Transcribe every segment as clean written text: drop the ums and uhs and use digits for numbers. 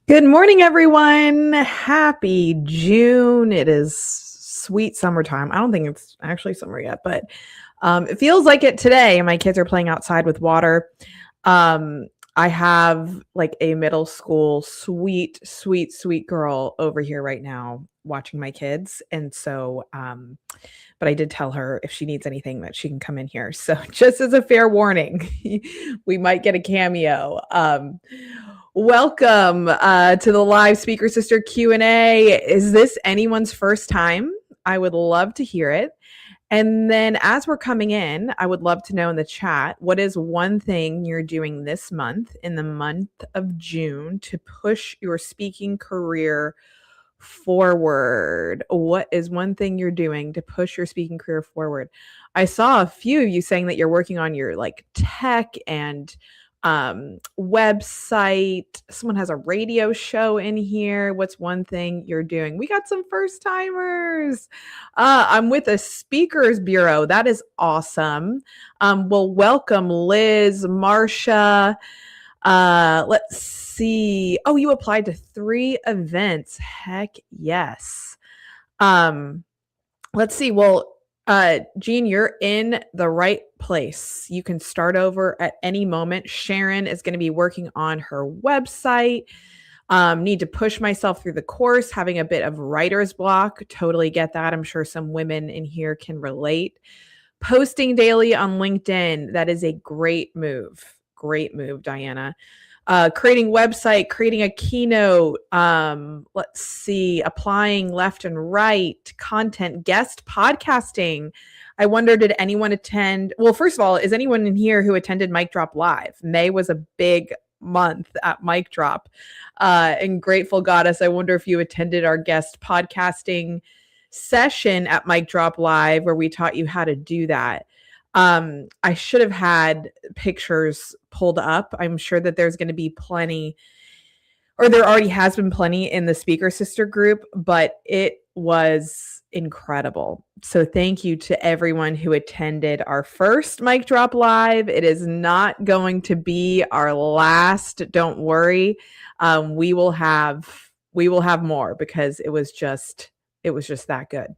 Good morning, everyone. Happy June. It is sweet summertime. I don't think it's actually summer yet, but it feels like it today. My kids are playing outside with water. Um, I have like a middle school sweet girl over here right now watching my kids. But I did tell her if she needs anything that she can come in here. So just as a fair warning, we might get a cameo. Welcome to the live Speaker Sister Q&A. Is this anyone's first time? I would love to hear it. And then as we're coming in, I would love to know in the chat, what is one thing you're doing this month in the month of June to push your speaking career forward? What is one thing you're doing to push your speaking career forward? I saw a few of you saying that you're working on your like tech and website. Someone has a radio show in here. What's one thing you're doing? We got some first timers. I'm with a speakers bureau. That is awesome. Well, welcome Liz, Marsha. Let's see. Oh, you applied to 3 events. Heck yes. Let's see. Well, Jean, you're in the right place. You can start over at any moment. Sharon is going to be working on her website. Need to push myself through the course, having a bit of writer's block. Totally get that. I'm sure some women in here can relate. Posting daily on LinkedIn. That is a great move. Great move, Diana. Creating website, creating a keynote. Let's see, applying left and right, content, guest podcasting. I wonder, did anyone attend? Well, first of all, is anyone in here who attended Mic Drop Live? May was a big month at Mic Drop. And Grateful Goddess, I wonder if you attended our guest podcasting session at Mic Drop Live where we taught you how to do that. I should have had pictures pulled up. I'm sure that there's going to be plenty, or there already has been plenty in the Speaker Sister group, but it was incredible. So thank you to everyone who attended our first Mic Drop Live. It is not going to be our last. Don't worry. We will have more because it was just that good.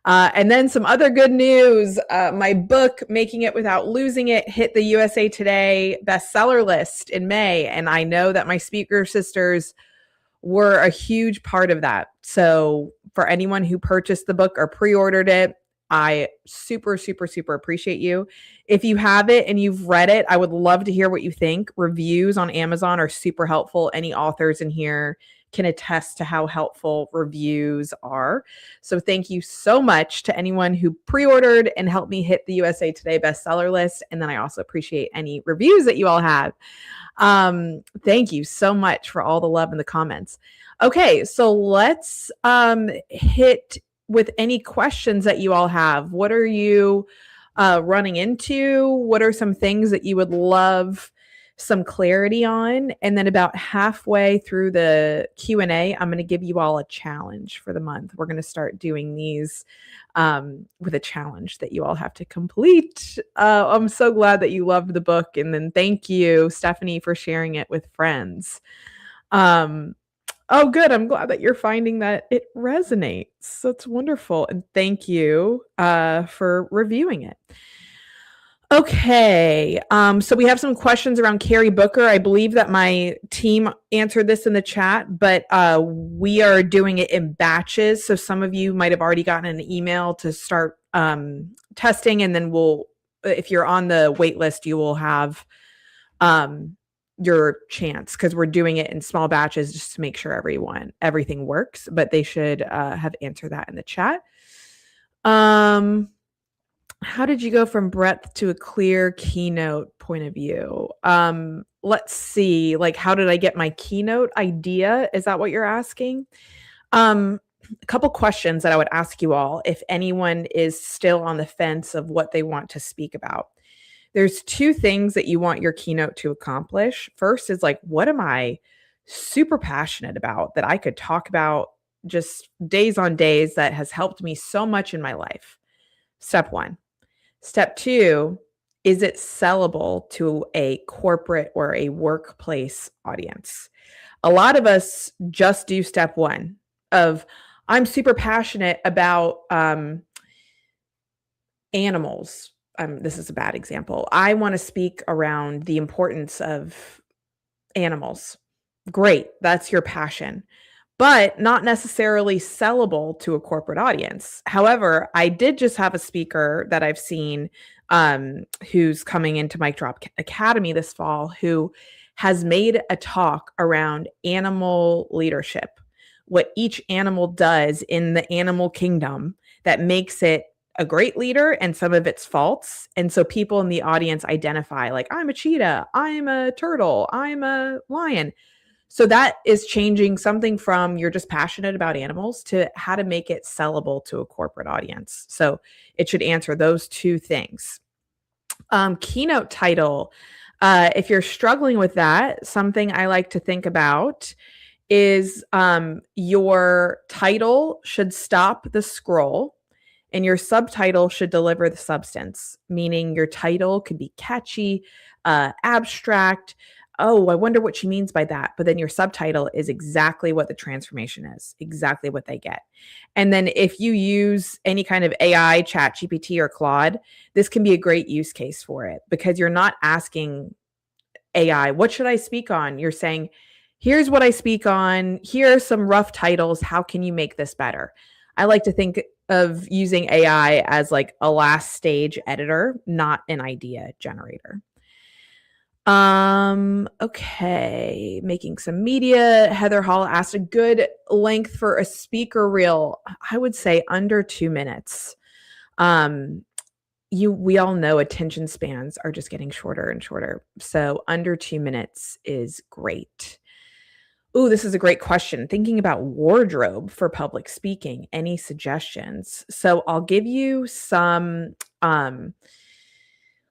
And then some other good news. My book, Making It Without Losing It, hit the USA Today bestseller list in May. And I know that my speaker sisters were a huge part of that. So for anyone who purchased the book or pre-ordered it, I super appreciate you. If you have it and you've read it, I would love to hear what you think. Reviews on Amazon are super helpful. Any authors in here can attest to how helpful reviews are. So thank you so much to anyone who pre-ordered and helped me hit the USA Today bestseller list. And then I also appreciate any reviews that you all have. Thank you so much for all the love in the comments. Okay, so let's hit with any questions that you all have. What are you running into? What are some things that you would love some clarity on? And then about halfway through the Q&A, I'm going to give you all a challenge for the month. We're going to start doing these with a challenge that you all have to complete. I'm so glad that you loved the book. And then thank you, Stephanie, for sharing it with friends. Oh, good. I'm glad that you're finding that it resonates. That's wonderful. And thank you for reviewing it. Okay, so we have some questions around Carrie Booker. I believe that my team answered this in the chat, but we are doing it in batches. So some of you might have already gotten an email to start testing, and then if you're on the wait list, you will have your chance because we're doing it in small batches just to make sure everything works. But they should have answered that in the chat. How did you go from breadth to a clear keynote point of view? Let's see, like, how did I get my keynote idea? Is that what you're asking? A couple questions that I would ask you all if anyone is still on the fence of what they want to speak about. There's 2 things that you want your keynote to accomplish. First is like, what am I super passionate about that I could talk about just days on days that has helped me so much in my life? Step 1. Step 2, is it sellable to a corporate or a workplace audience? A lot of us just do step one of, I'm super passionate about animals. This is a bad example. I want to speak around the importance of animals. Great, that's your passion, but not necessarily sellable to a corporate audience. However, I did just have a speaker that I've seen who's coming into Mic Drop Academy this fall who has made a talk around animal leadership, what each animal does in the animal kingdom that makes it a great leader and some of its faults. And so people in the audience identify like, I'm a cheetah, I'm a turtle, I'm a lion. So that is changing something from you're just passionate about animals to how to make it sellable to a corporate audience. So it should answer those two things. Keynote title. If you're struggling with that, something I like to think about is your title should stop the scroll and your subtitle should deliver the substance, meaning your title could be catchy, abstract. Oh, I wonder what she means by that. But then your subtitle is exactly what the transformation is, exactly what they get. And then if you use any kind of AI, ChatGPT or Claude, this can be a great use case for it because you're not asking AI, what should I speak on? You're saying, here's what I speak on. Here are some rough titles. How can you make this better? I like to think of using AI as like a last stage editor, not an idea generator. Okay. Making some media. Heather Hall asked a good length for a speaker reel. I would say under 2 minutes. We all know attention spans are just getting shorter and shorter. So under 2 minutes is great. Ooh, this is a great question. Thinking about wardrobe for public speaking, any suggestions? So I'll give you some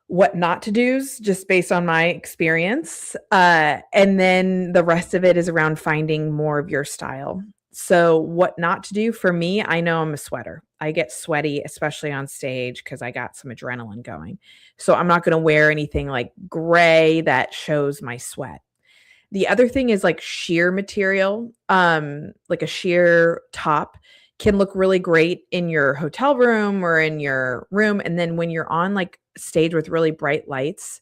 what not to do's just based on my experience. And then the rest of it is around finding more of your style. So what not to do for me, I know I'm a sweater. I get sweaty, especially on stage because I got some adrenaline going. So I'm not going to wear anything like gray that shows my sweat. The other thing is like sheer material, like a sheer top can look really great in your hotel room or in your room. And then when you're on like stage with really bright lights,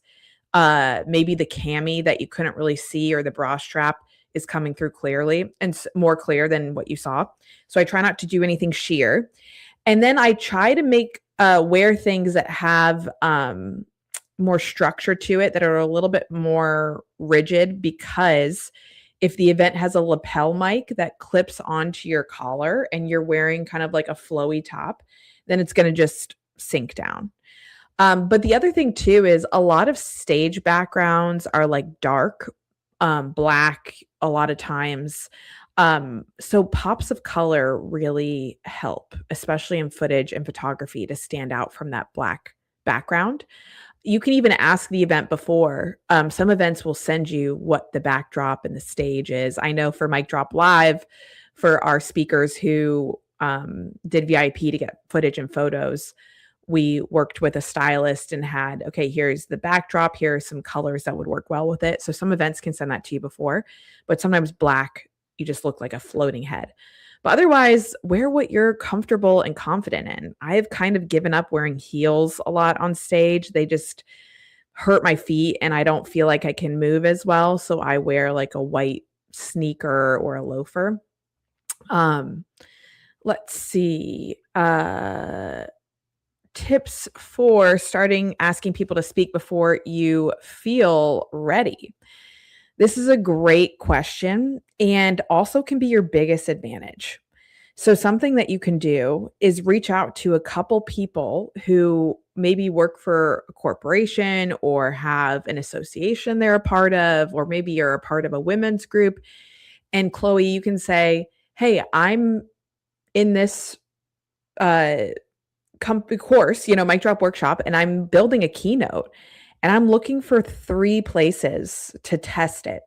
maybe the cami that you couldn't really see or the bra strap is coming through clearly and more clear than what you saw. So I try not to do anything sheer. And then I try to wear things that have more structure to it, that are a little bit more rigid, because if the event has a lapel mic that clips onto your collar and you're wearing kind of like a flowy top, then it's going to just sink down. But the other thing too is a lot of stage backgrounds are like dark, black a lot of times. So pops of color really help, especially in footage and photography, to stand out from that black background. You can even ask the event before. Some events will send you what the backdrop and the stage is. I know for Mic Drop Live, for our speakers who did VIP to get footage and photos, we worked with a stylist and had, okay, here's the backdrop. Here are some colors that would work well with it. So some events can send that to you before, but sometimes black, you just look like a floating head. But otherwise, wear what you're comfortable and confident in. I've kind of given up wearing heels a lot on stage. They just hurt my feet and I don't feel like I can move as well. So I wear like a white sneaker or a loafer. Let's see. Tips for starting asking people to speak before you feel ready. This is a great question and also can be your biggest advantage. So something that you can do is reach out to a couple people who maybe work for a corporation or have an association they're a part of, or maybe you're a part of a women's group. And Chloe, you can say, hey, I'm in this course, Mic Drop Workshop, and I'm building a keynote. And I'm looking for 3 places to test it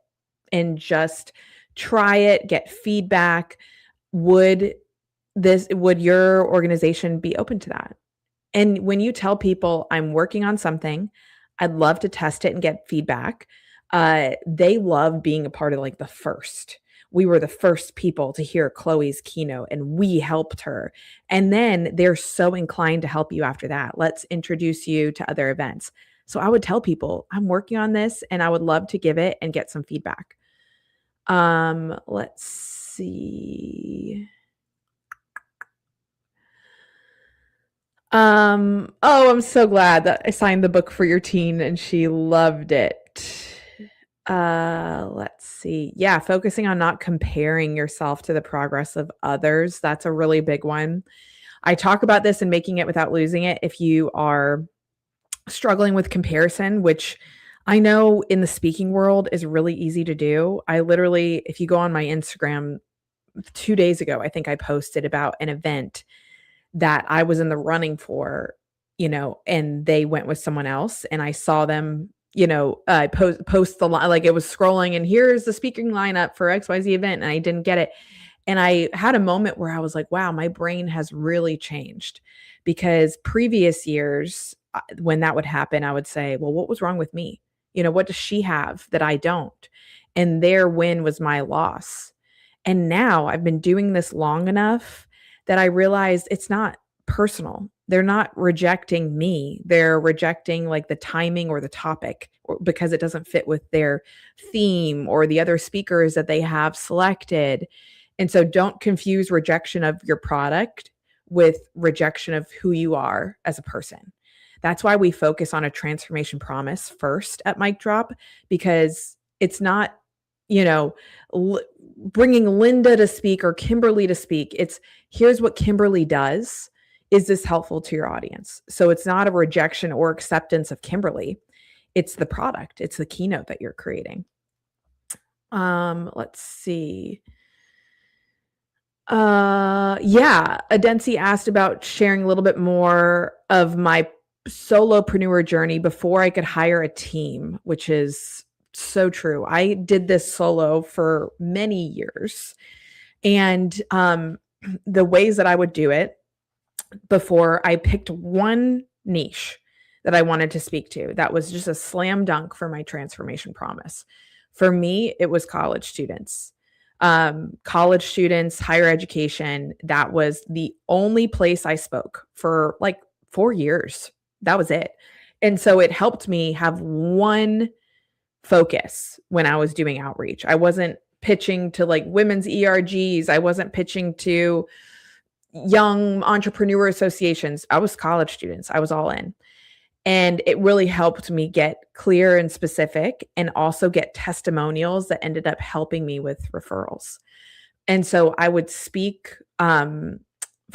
and just try it, get feedback. Would your organization be open to that? And when you tell people I'm working on something, I'd love to test it and get feedback. They love being a part of like the first. We were the first people to hear Chloe's keynote and we helped her. And then they're so inclined to help you after that. Let's introduce you to other events. So I would tell people, I'm working on this and I would love to give it and get some feedback. Let's see. Oh, I'm so glad that I signed the book for your teen and she loved it. Let's see. Yeah, focusing on not comparing yourself to the progress of others. That's a really big one. I talk about this in Making It Without Losing It. If you are struggling with comparison, which I know in the speaking world is really easy to do. I literally, if you go on my Instagram 2 days ago, I think I posted about an event that I was in the running for, and they went with someone else and I saw them, post the line, like it was scrolling and here's the speaking lineup for XYZ event and I didn't get it. And I had a moment where I was like, wow, my brain has really changed because previous years when that would happen, I would say, well, what was wrong with me? What does she have that I don't? And their win was my loss. And now I've been doing this long enough that I realized it's not personal. They're not rejecting me. They're rejecting like the timing or the topic because it doesn't fit with their theme or the other speakers that they have selected. And so don't confuse rejection of your product with rejection of who you are as a person. That's why we focus on a transformation promise first at Mic Drop, because it's not, bringing Linda to speak or Kimberly to speak. It's here's what Kimberly does. Is this helpful to your audience? So it's not a rejection or acceptance of Kimberly. It's the product. It's the keynote that you're creating. Let's see. Yeah, Adensi asked about sharing a little bit more of my solopreneur journey before I could hire a team, which is so true. I did this solo for many years. And the ways that I would do it before I picked one niche that I wanted to speak to, that was just a slam dunk for my transformation promise. For me, it was college students. College students, higher education. That was the only place I spoke for like 4 years. That was it. And so it helped me have one focus when I was doing outreach. I wasn't pitching to like women's ERGs. I wasn't pitching to young entrepreneur associations. I was college students. I was all in. And it really helped me get clear and specific and also get testimonials that ended up helping me with referrals. And so I would speak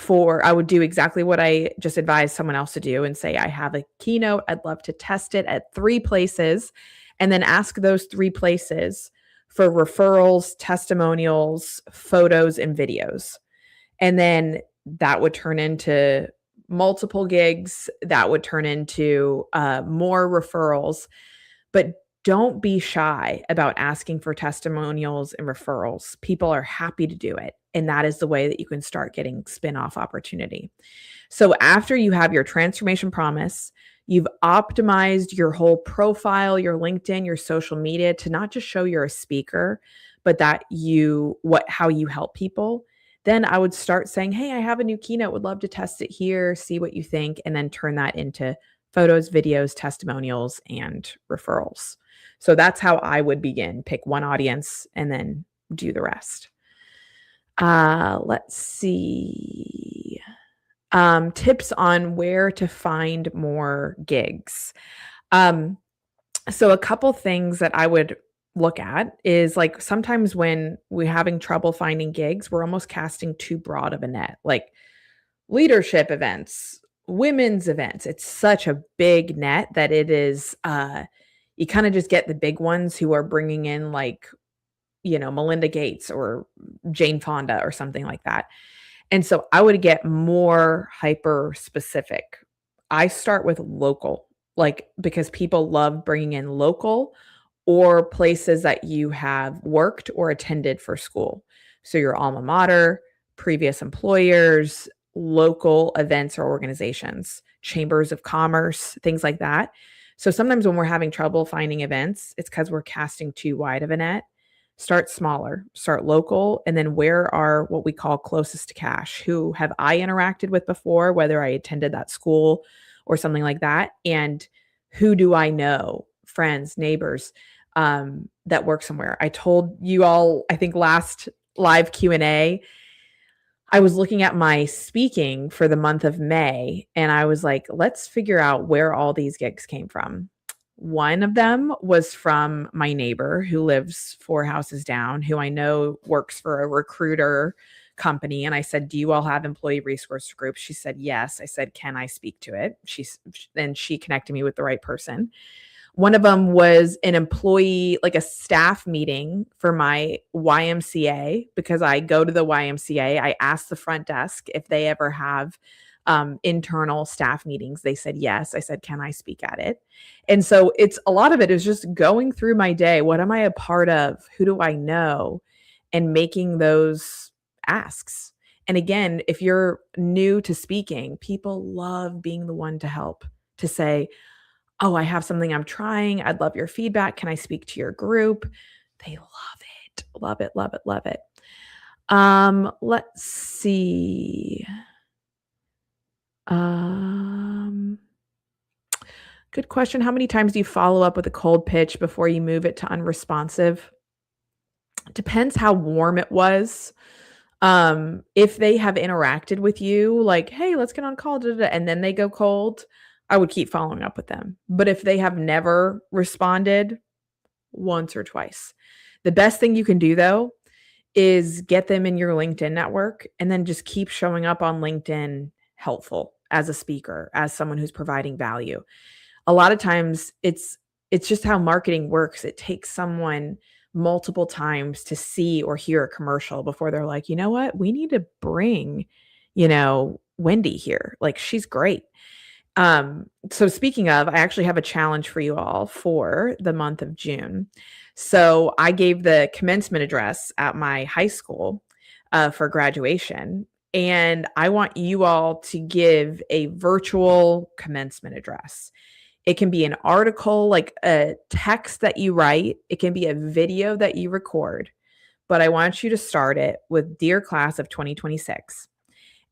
I would do exactly what I just advised someone else to do and say, I have a keynote. I'd love to test it at 3 places and then ask those 3 places for referrals, testimonials, photos, and videos. And then that would turn into multiple gigs, that would turn into more referrals. But don't be shy about asking for testimonials and referrals. People are happy to do it. And that is the way that you can start getting spin-off opportunity. So after you have your transformation promise, you've optimized your whole profile, your LinkedIn, your social media to not just show you're a speaker, but that how you help people. Then I would start saying, hey, I have a new keynote, would love to test it here, see what you think, and then turn that into photos, videos, testimonials, and referrals. So that's how I would begin. Pick one audience and then do the rest. Let's see. Tips on where to find more gigs. So a couple things that I would look at is like sometimes when we're having trouble finding gigs, we're almost casting too broad of a net, like leadership events, women's events. It's such a big net that it is, you kind of just get the big ones who are bringing in like, Melinda Gates or Jane Fonda or something like that. And so I would get more hyper specific. I start with local, because people love bringing in local or places that you have worked or attended for school. So your alma mater, previous employers, local events or organizations, chambers of commerce, things like that. So sometimes when we're having trouble finding events, it's because we're casting too wide of a net. Start smaller, start local, and then where are what we call closest to cash? Who have I interacted with before, whether I attended that school or something like that? And who do I know, friends, neighbors, that work somewhere? I told you all, I think last live Q&A, I was looking at my speaking for the month of May, and I was like, let's figure out where all these gigs came from. One of them was from my neighbor who lives 4 houses down, who I know works for a recruiter company. And I said, do you all have employee resource groups? She said, yes. I said, can I speak to it? Then she connected me with the right person. One of them was an employee, like a staff meeting for my YMCA, because I go to the YMCA. I asked the front desk if they ever have internal staff meetings. They said yes. I said, can I speak at it? And so it's a lot of it is just going through my day. What am I a part of? Who do I know? And making those asks. And again, if you're new to speaking, people love being the one to help, to say, oh, I have something I'm trying. I'd love your feedback. Can I speak to your group? They love it. Love it, love it, love it. Let's see. Good question. How many times do you follow up with a cold pitch before you move it to unresponsive? Depends how warm it was. If they have interacted with you, like, hey, let's get on call, and then they go cold, I would keep following up with them. But if they have never responded, once or twice. The best thing you can do, though, is get them in your LinkedIn network and then just keep showing up on LinkedIn helpful as a speaker, as someone who's providing value. A lot of times it's just how marketing works. It takes someone multiple times to see or hear a commercial before they're like, you know what, we need to bring, Wendy here. Like, she's great. So speaking of, I actually have a challenge for you all for the month of June. So I gave the commencement address at my high school for graduation, and I want you all to give a virtual commencement address. It can be an article, like a text that you write. It can be a video that you record, but I want you to start it with Dear Class of 2026.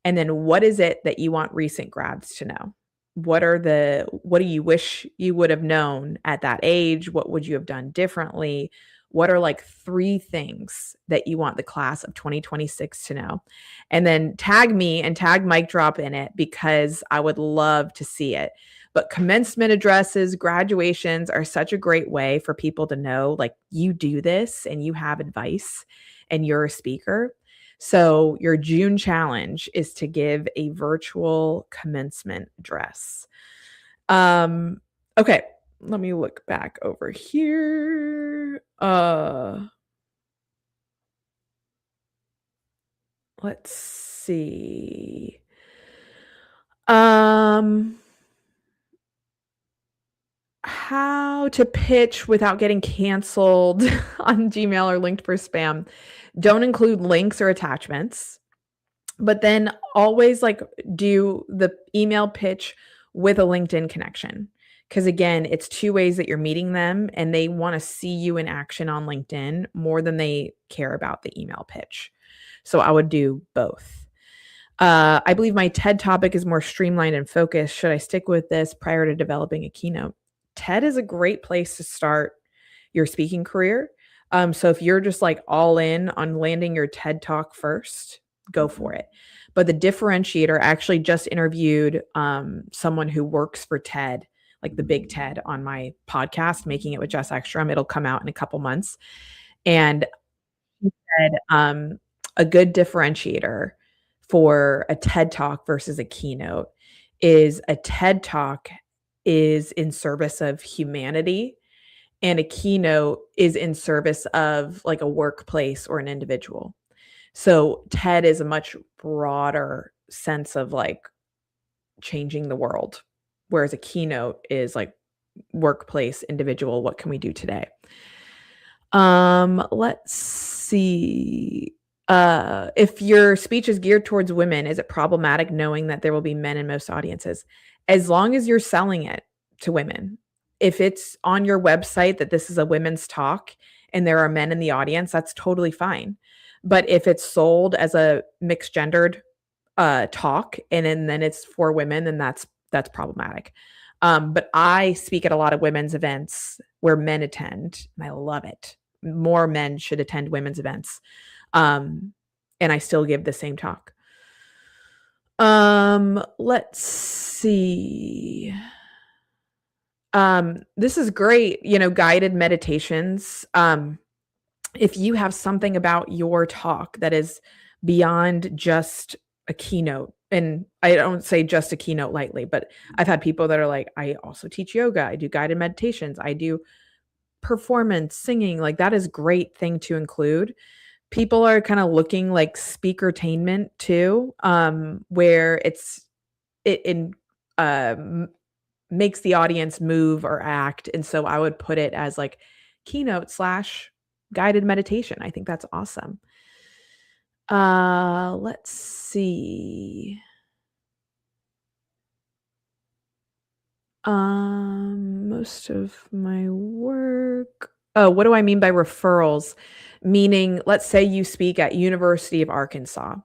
And then what is it that you want recent grads to know? What do you wish you would have known at that age? What would you have done differently? What are like 3 things that you want the class of 2026 to know? And then tag me and tag Mic Drop in it, because I would love to see it. But commencement addresses, graduations are such a great way for people to know, like, you do this and you have advice and you're a speaker. So your June challenge is to give a virtual commencement address. Okay, let me look back over here. Let's see. How to pitch without getting canceled on Gmail or linked for spam. Don't include links or attachments, but then always do the email pitch with a LinkedIn connection. Because again, it's 2 ways that you're meeting them, and they want to see you in action on LinkedIn more than they care about the email pitch. So I would do both. I believe my TED topic is more streamlined and focused. Should I stick with this prior to developing a keynote? TED is a great place to start your speaking career. So if you're just like all in on landing your TED talk first, go for it. But the differentiator, I actually just interviewed someone who works for TED, like the big TED, on my podcast, Making It with Jess Ekstrom. It'll come out in a couple months. And he said a good differentiator for a TED talk versus a keynote is a TED talk is in service of humanity, and a keynote is in service of like a workplace or an individual. So TED is a much broader sense of like changing the world, whereas a keynote is like workplace, individual, what can we do today? Let's see. If your speech is geared towards women, is it problematic knowing that there will be men in most audiences? As long as you're selling it to women, if it's on your website that this is a women's talk and there are men in the audience, that's totally fine. But if it's sold as a mixed gendered talk and then it's for women, then that's problematic. But I speak at a lot of women's events where men attend, and I love it. More men should attend women's events. Um, and I still give the same talk. Let's see. This is great, guided meditations. If you have something about your talk that is beyond just a keynote, and I don't say just a keynote lightly, but I've had people that are like, I also teach yoga, I do guided meditations, I do performance, singing, like that is great thing to include. People are kind of looking like speakertainment too, where it in makes the audience move or act. And so I would put it as like keynote slash guided meditation. I think that's awesome. Let's see. Most of my work. Oh, what do I mean by referrals? Meaning, let's say you speak at University of Arkansas.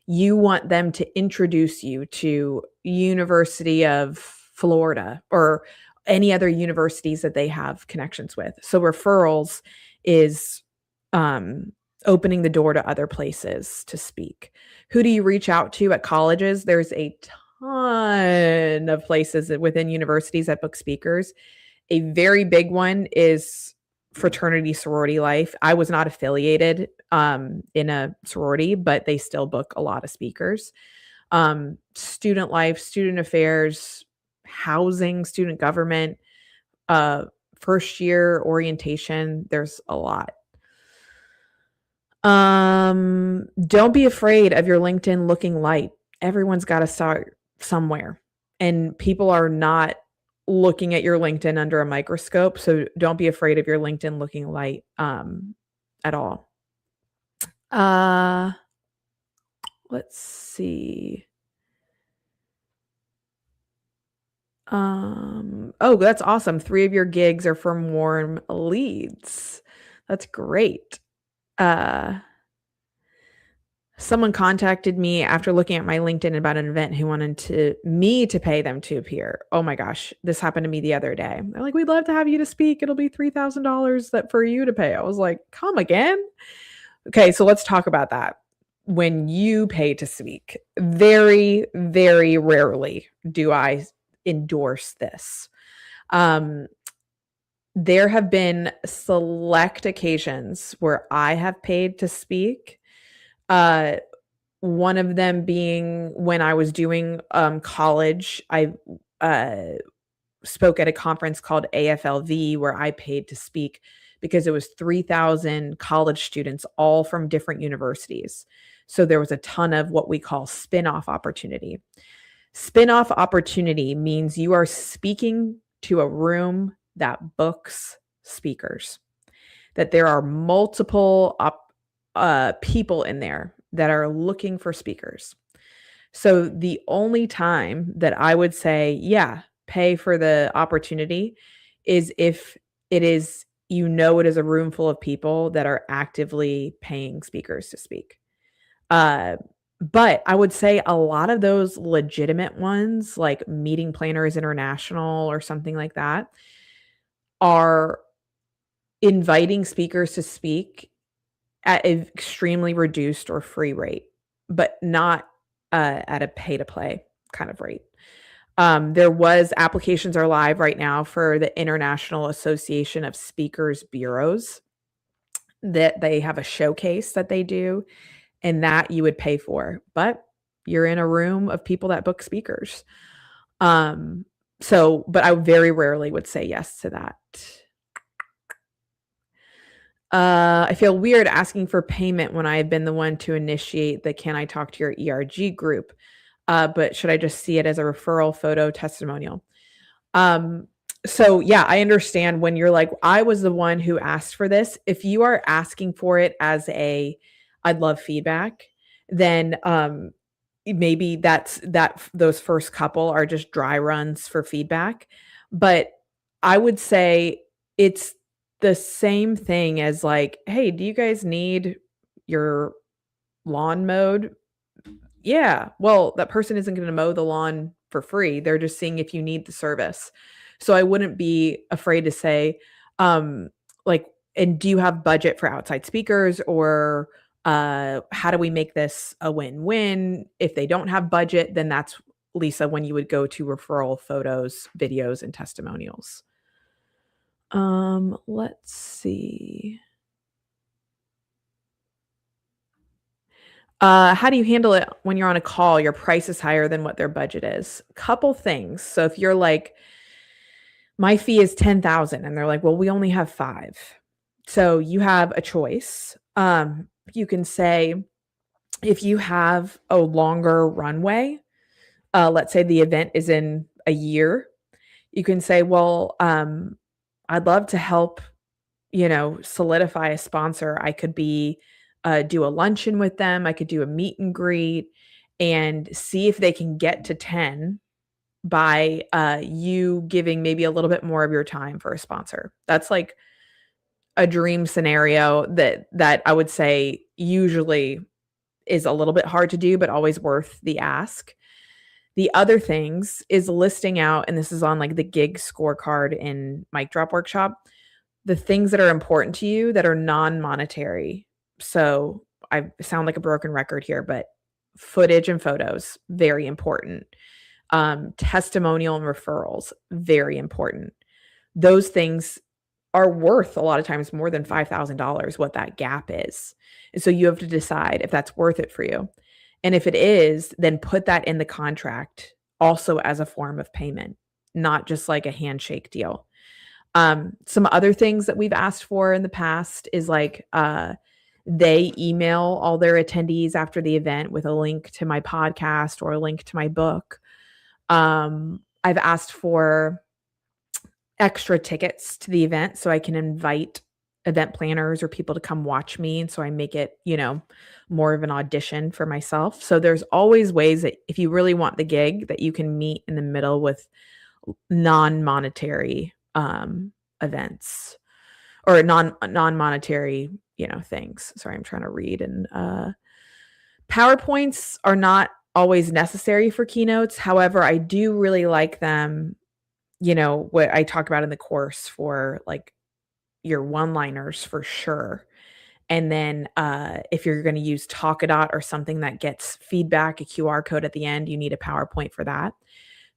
You want them to introduce you to University of Florida or any other universities that they have connections with. So referrals is opening the door to other places to speak. Who do you reach out to at colleges? There's a ton of places within universities that book speakers. A very big one is fraternity sorority life. I was not affiliated in a sorority, but they still book a lot of speakers. Student life, student affairs, housing, student government, first year orientation. There's a lot. Don't be afraid of your LinkedIn looking light. Everyone's got to start somewhere, and people are not looking at your LinkedIn under a microscope. So don't be afraid of your LinkedIn looking light at all. Let's see. Oh, that's awesome. 3 of your gigs are from warm leads. That's great. Someone contacted me after looking at my LinkedIn about an event who wanted me to pay them to appear. Oh my gosh, this happened to me the other day. They're like, "We'd love to have you to speak. It'll be $3,000 that for you to pay." I was like, "Come again?" Okay, so let's talk about that. When you pay to speak, very, very rarely do I endorse this. There have been select occasions where I have paid to speak. One of them being when I was doing college. I spoke at a conference called AFLV where I paid to speak because it was 3,000 college students, all from different universities. So there was a ton of what we call spin-off opportunity. Spin-off opportunity means you are speaking to a room that books speakers, that there are multiple people in there that are looking for speakers. So the only time that I would say, yeah, pay for the opportunity is if it is, it is a room full of people that are actively paying speakers to speak. But I would say a lot of those legitimate ones, like Meeting Planners International or something like that, are inviting speakers to speak at an extremely reduced or free rate, but not at a pay to play kind of rate. Applications are live right now for the International Association of Speakers Bureaus, that they have a showcase that they do, and that you would pay for, but you're in a room of people that book speakers. But I very rarely would say yes to that. I feel weird asking for payment when I have been the one to initiate the "Can I talk to your ERG group?" But should I just see it as a referral photo testimonial? So yeah, I understand when you're like, I was the one who asked for this. If you are asking for it as I'd love feedback, then maybe those first couple are just dry runs for feedback. But I would say it's the same thing as like, "Hey, do you guys need your lawn mowed?" Yeah. Well, that person isn't gonna mow the lawn for free. They're just seeing if you need the service. So I wouldn't be afraid to say, um, like, "And do you have budget for outside speakers?" Or, "How do we make this a win-win?" If they don't have budget, then that's, Lisa, when you would go to referral photos, videos, and testimonials. Let's see. How do you handle it when you're on a call, your price is higher than what their budget is? Couple things. So if you're like, "My fee is 10,000," and they're like, "Well, we only have 5." So you have a choice. You can say, if you have a longer runway, let's say the event is in a year, you can say, "Well, I'd love to help, solidify a sponsor. I could do a luncheon with them. I could do a meet and greet and see if they can get to 10 by, you giving maybe a little bit more of your time for a sponsor." That's like a dream scenario that I would say usually is a little bit hard to do, but always worth the ask. The other things is listing out, and this is on like the gig scorecard in Mic Drop Workshop, the things that are important to you that are non-monetary. So I sound like a broken record here, but footage and photos, very important. Testimonial and referrals, very important. Those things are worth a lot of times more than $5,000, what that gap is. And so you have to decide if that's worth it for you. And if it is, then put that in the contract also as a form of payment, not just like a handshake deal. Some other things that we've asked for in the past is like, they email all their attendees after the event with a link to my podcast or a link to my book. I've asked for extra tickets to the event so I can invite event planners or people to come watch me, and so I make it, more of an audition for myself. So there's always ways that if you really want the gig that you can meet in the middle with non-monetary, events or non-monetary, things. Sorry, I'm trying to read, and, PowerPoints are not always necessary for keynotes. However, I do really like them, what I talk about in the course for, like, your one-liners for sure. And then, if you're gonna use Talkadot or something that gets feedback, a QR code at the end, you need a PowerPoint for that.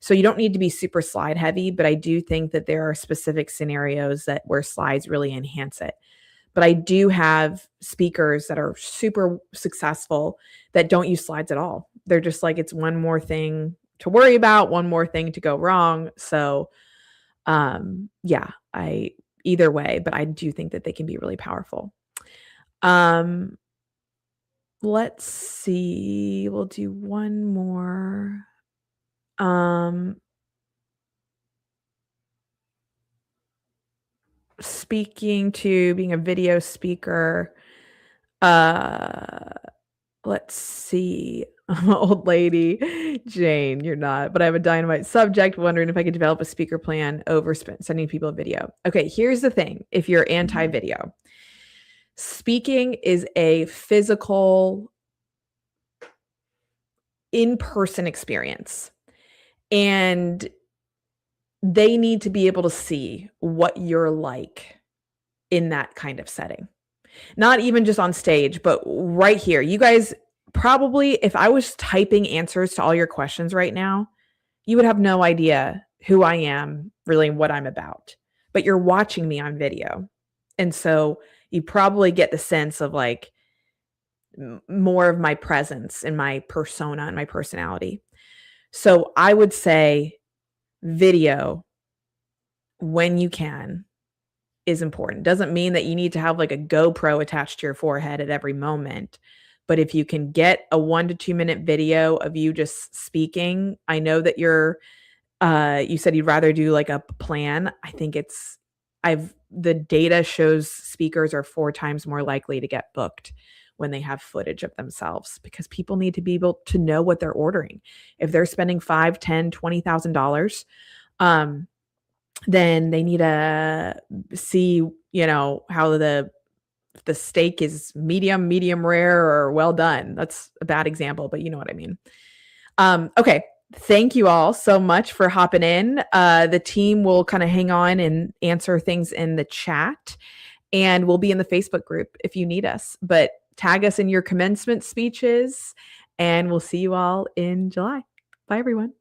So you don't need to be super slide heavy, but I do think that there are specific scenarios where slides really enhance it. But I do have speakers that are super successful that don't use slides at all. They're just like, it's one more thing to worry about, one more thing to go wrong. So, yeah, I either way, but I do think that they can be really powerful. Um, let's see. We'll do one more. Um, speaking to being a video speaker, uh, let's see. I'm an old lady. Jane, you're not, but I have a dynamite subject, wondering if I could develop a speaker plan over sending people a video. Okay, here's the thing. If you're anti-video, speaking is a physical, in-person experience. And they need to be able to see what you're like in that kind of setting. Not even just on stage, but right here. You guys probably, if I was typing answers to all your questions right now, you would have no idea who I am, really what I'm about. But you're watching me on video. And so you probably get the sense of like more of my presence and my persona and my personality. So I would say video, when you can, is important. Doesn't mean that you need to have like a GoPro attached to your forehead at every moment. But if you can get a 1 to 2 minute video of you just speaking, I know that you said you'd rather do like a plan. I think the data shows speakers are 4 times more likely to get booked when they have footage of themselves, because people need to be able to know what they're ordering. If they're spending $5, $10, $20,000, then they need to see, how the steak is medium rare, or well done. That's a bad example, but you know what I mean. Okay. Thank you all so much for hopping in. The team will kind of hang on and answer things in the chat, and we'll be in the Facebook group if you need us. But tag us in your commencement speeches, and we'll see you all in July. Bye, everyone.